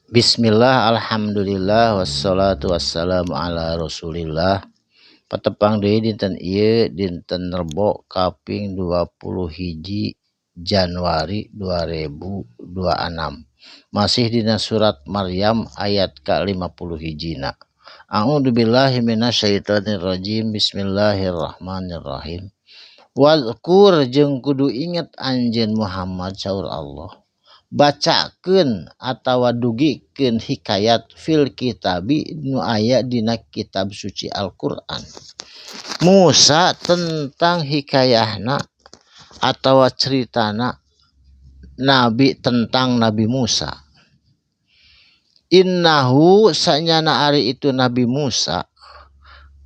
Bismillah, alhamdulillah, wassalatu wassalamu ala rasulillah. Patepang deui dinten ieu dinten Rebo kaping 21 Januari 2026. Masih dina surat Maryam ayat ke-51 na. A'udzubillahi minasyaitonirrajim. Bismillahirrahmanirrahim. Wadkur jeung kudu inget anjeun Muhammad saur Allah. Bacakeun atawa dugikeun hikayat fil kitabi nu aya dina kitab suci Al-Qur'an. Musa tentang hikayahna atawa ceritana Nabi tentang Nabi Musa. Innahu sanyana ari itu Nabi Musa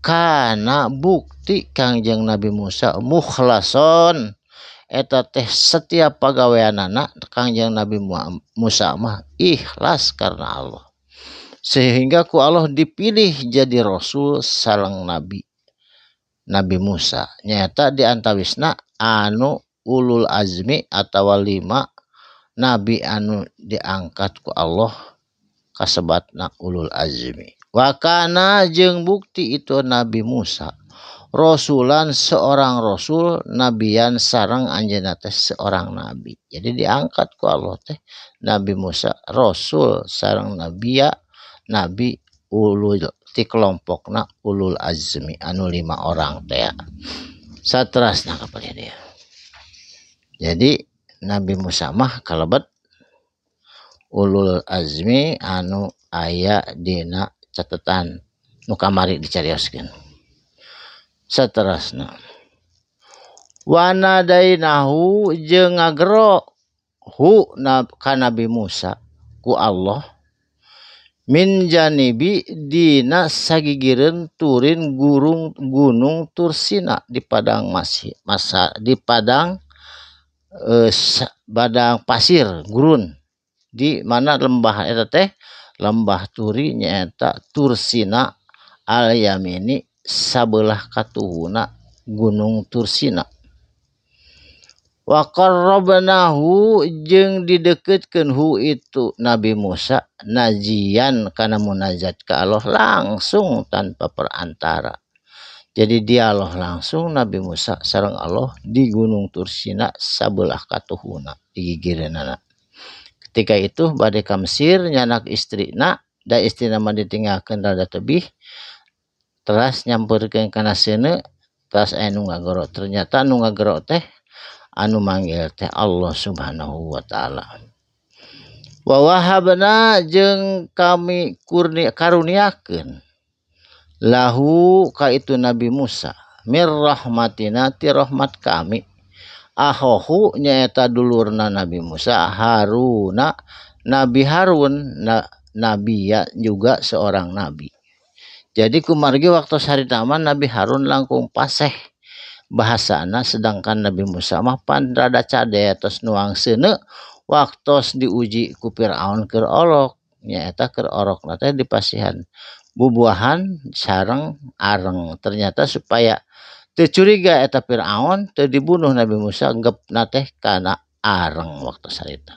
kana bukti Kangjeng Nabi Musa mukhlason eta teh setiap pagaweanana Kangjeng Nabi Musa mah ikhlas karena Allah. Sehingga ku Allah dipilih jadi rasul sareng Nabi Musa. Nyata di antawisna anu ulul azmi atawa 5 nabi anu diangkat ku Allah kasebatna ulul azmi. Wakana jeung bukti itu Nabi Musa rasulan seorang rasul, nabian sareng anjeunna teh seorang nabi. Jadi diangkat ku Allah teh Nabi Musa rasul sareng nabi ulul ti kelompokna ulul azmi anu 5 orang teh. Saterasna kapali dia. Jadi Nabi Musa mah kalebet ulul azmi anu aya dina catatan nu kamari dicarioskeun. Saterasna wanadainahu jeung ngagero hu ka Nabi Musa ku Allah min janibi dina sagigireun turin gunung Tursina di padang di padang badang pasir gurun di mana lembah eta teh lembah Turi nyaeta Tursina al Yamini sabelah katuhuna gunung Tursina. Wa qarrabnahu jeung dideketkeun hu itu Nabi Musa najian kana munajat ka Allah langsung tanpa perantara. Jadi dialog langsung Nabi Musa sareng Allah di gunung Tursina sabelah katuhuna di gigireunana. Ketika itu bade ka Mesir nyanak istrina da istrina mah ditinggalkeun rada tebih. Teras nyamperkeun kana seuneu teras aya nu ngagero. Ternyata nu ngagero teh anu manggil teh Allah Subhanahu wa taala. Wa wahabna jeung kami karuniakeun lahu ka itu Nabi Musa mir rahmatina ti rahmat kami ahohu nyaeta dulurna Nabi Musa Haruna Nabi Harun nabi ya juga seorang nabi. Jadi kumargi waktu sarita mah Nabi Harun langkung paseh bahasana sedangkan Nabi Musa mah pan rada cade tos nuang seuneu waktos diuji ku Firaun keur orok nyaeta keur orokna teh dipasihan bubuahan sareng areng. Ternyata supaya teu curiga eta Firaun teu dibunuh Nabi Musa gepna teh kana areng waktu sarita.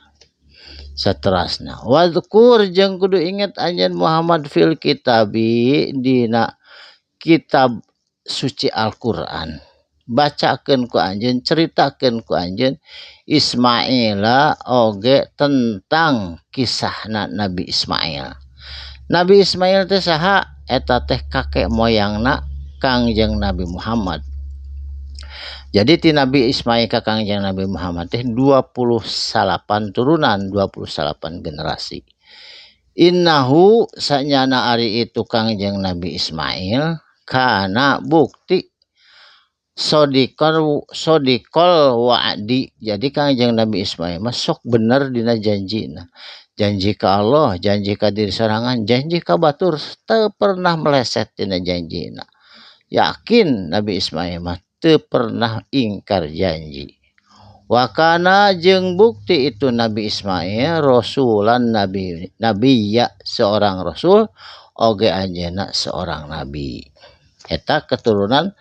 Saterasna wadkur jeung kudu inget anjeun Muhammad fil kitabi dina kitab suci Al-Qur'an. Bacakeun ku anjeun ceritakeun ku anjeun Ismaila oge tentang kisahna Nabi Ismail. Nabi Ismail teh saha? Eta teh kakek moyangna Kangjeng Nabi Muhammad. Jadi ti Nabi Ismail ka Kangjeng Nabi Muhammad teh 28 turunan, 28 generasi. Innahu sanyana ari itu Kangjeng Nabi Ismail kana bukti sodikol wa'di. Jadi Kangjeng Nabi Ismail masuk bener dina janjina. Janji ka Allah, janji ka diri sorangan, janji ka batur teu pernah meleset dina janjina. Yakin Nabi Ismail mah teu pernah ingkar janji. Wakana jeung bukti itu Nabi Ismail rasulan nabi ya seorang rasul oge anjeunna seorang nabi. Eta keturunan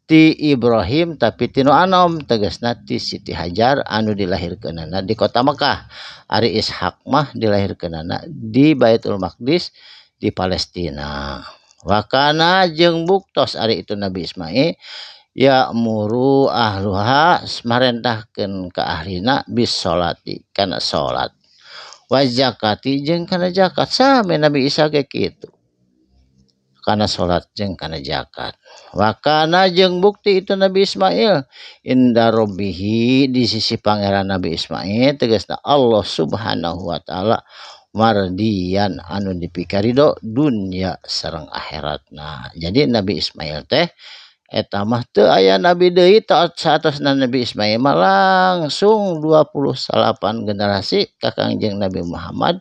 ti Ibrahim tapi tinu anom tegasna ti Siti Hajar anu dilahirkeunana di kota Mekah. Ari Ishak mah dilahirkeunana di Baitul Maqdis di Palestina. Wakana jeung buktos ari itu Nabi Ismail ya muru ahluha marentahkeun ka ahlina bis sholati kana salat wa zakati jeung kana zakat same Nabi Isa ge kitu kana salat jeung kana zakat. Wakana jeung bukti itu Nabi Ismail inda rabbihi di sisi pangeran Nabi Ismail tegasna Allah Subhanahu wa taala mardian anu dipikarido dunya sareng akhiratna. Jadi Nabi Ismail teh eta mah teu aya nabi deui taat saatosna Nabi Ismail mah langsung 28 generasi ka Kangjeng Nabi Muhammad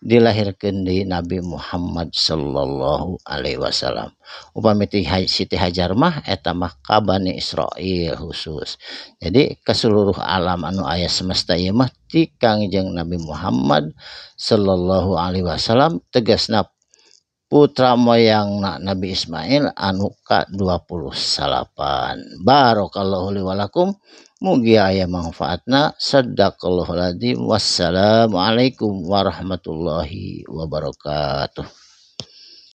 dilahirkeun deui Nabi Muhammad sallallahu alaihi wasallam. Upami Siti Hajar mah eta mah ka Bani Israil khusus. Jadi ke seluruh alam anu aya semesta ieu mah ti Kangjeng Nabi Muhammad sallallahu alaihi wasallam tegasna putra moyangna Nabi Ismail anu ka-28. Barakallahu li wa lakum. Mugi aya manfaatna. Sadaqallahul adzim. Wassalamualaikum warahmatullahi wabarakatuh.